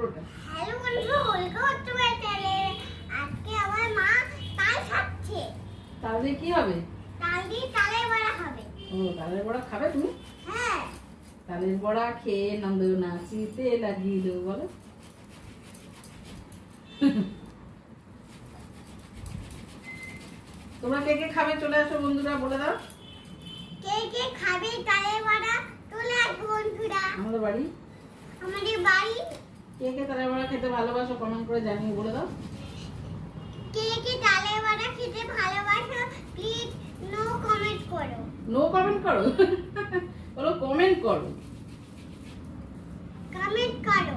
পুরোটা। হ্যালো বন্ধু, welcome to my channel. আজকে আমার মা তাল খাচ্ছে। তাল দিয়ে কি হবে? তাল দিয়ে তালের বড়া হবে। ও, তালের বড়া খাবে তুমি? হ্যাঁ। তালের বড়া খেয়ে নন্দ নাচিতে লাগিল, বলো। তোমরা কে কে খাবে চলে আসো বন্ধুরা, বলে দাও। কে কে খাবে তালের বড়া চলে আসো বন্ধুরা। আমাদের বাড়ি কে কে তালের বড়া খেতে ভালোবাসো কমেন্ট করে জানিয়ে বলে দাও। কে কে তালের বড়া খেতে ভালোবাসো প্লিজ নো কমেন্ট করো। নো কমেন্ট করো। বলো কমেন্ট করো। কমেন্ট করো।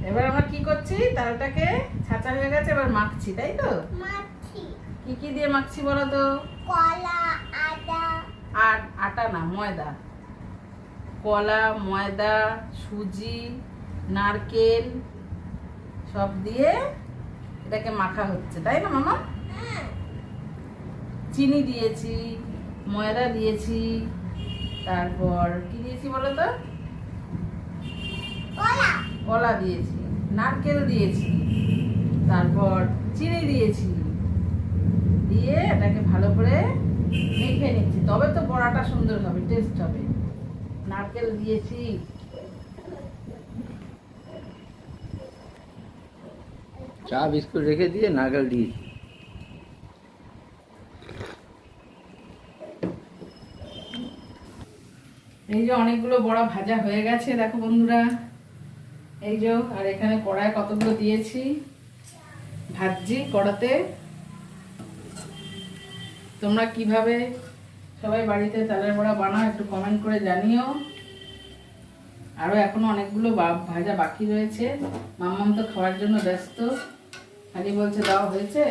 এবার আমরা কি করছি, তালটাকে ছাঁচা হয়ে গেছে, এবার মাখছি, তাই তো? মাছি কি কি দিয়ে মাখছি বলো তো? কলা, আদা আর আটা না, ময়দা। কলা, ময়দা, সুজি, নারকেল সব দিয়ে এটাকে মাখা হচ্ছে, তাই না মামা? চিনি দিয়েছি, ময়দা দিয়েছি, তারপর কি দিয়েছি বলো তো? কলা কলা দিয়েছি, নারকেল দিয়েছি, তারপর চিনি দিয়েছি, দিয়ে এটাকে ভালো করে মেখে নিচ্ছি, তবে তো বড়াটা সুন্দর হবে, টেস্ট হবে। নারকেল দিয়েছি, চা বিস্কুট রেখে দিয়ে নারকেল দিয়েছি। এই যে অনেকগুলো বড়া ভাজা হয়ে গেছে দেখো বন্ধুরা, এই যে। আর এখানে কড়ায় কতগুলো দিয়েছি, ভাজছি কড়াতে। তোমরা কিভাবে সবাই বাড়িতে তালের বড়া বানাও একটু কমেন্ট করে জানিও। আরো এখনো অনেকগুলো ভাজা বাকি রয়েছে। মাম্মাম তো খাওয়ার জন্য ব্যস্ত, খালি বলছে দেওয়া হয়েছে।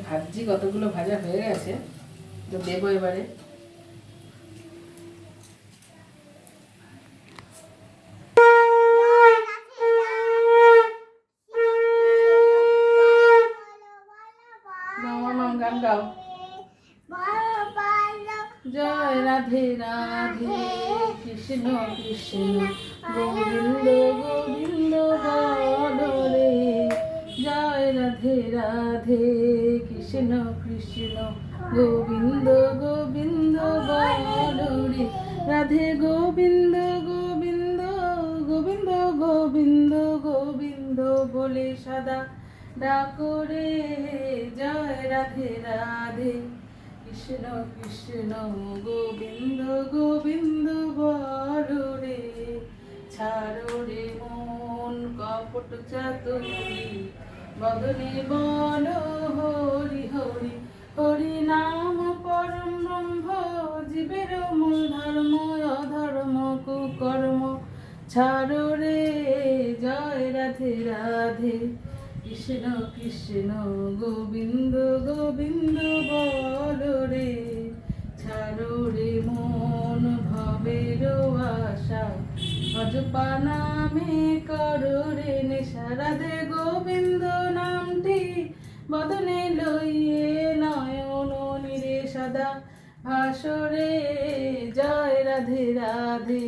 ভাজছি, কতগুলো ভাজা হয়ে গেছে, তো দেবো এবারে। গান গাও। জয় রাধে রাধে কৃষ্ণ কৃষ্ণ গোবিন্দ গোবিন্দ বলে। জয় রাধে রাধে কৃষ্ণ কৃষ্ণ গোবিন্দ গোবিন্দ বলে। রাধে গোবিন্দ গোবিন্দ গোবিন্দ গোবিন্দ গোবিন্দ বলে সদা ডাকরে। জয় রাধে রাধে কৃষ্ণ কৃষ্ণ গোবিন্দ গোবিন্দ বলো রে। ছাড়ো রে মন কপট চাতুরি, বদনে বলো হরি হরি। হরি নাম পরম ব্রহ্ম, জীবের মূল ধর্ম অধর্ম কুকর্ম। ছাড়ো রে। জয় রাধে রাধে কৃষ্ণ কৃষ্ণ গোবিন্দ গোবিন্দ বলো রে। ছাড়ো রে মন ভবের আশা, অজপা নামে করো রে নেশা। রাধে গোবিন্দ নামটি বদনে লইয়ে নয়ন নিরে সদা ভাসরে। জয় রাধে রাধে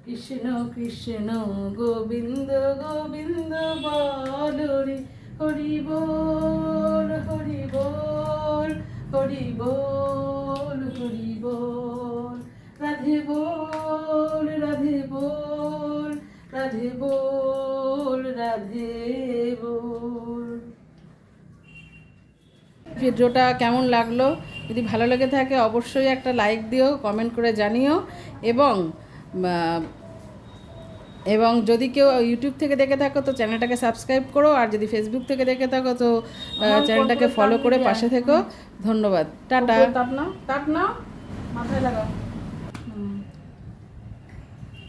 কৃষ্ণ কৃষ্ণ গোবিন্দ গোবিন্দ বলো রে। হরি বল হরি বল হরি বল হরি বল। রাধে বল রাধে বল রাধে বল রাধে বল। ভিডিওটা কেমন লাগলো, যদি ভালো লেগে থাকে অবশ্যই একটা লাইক দিও, কমেন্ট করে জানিও। এবং যদি কেউ ইউটিউব থেকে দেখে থাকো তো চ্যানেলটাকে সাবস্ক্রাইব করো, আর যদি ফেসবুক থেকে দেখে থাকো তো চ্যানেলটাকে ফলো করে পাশে থেকো। ধন্যবাদ, টাটা। তাপ নাও, মাথায় লাগাও।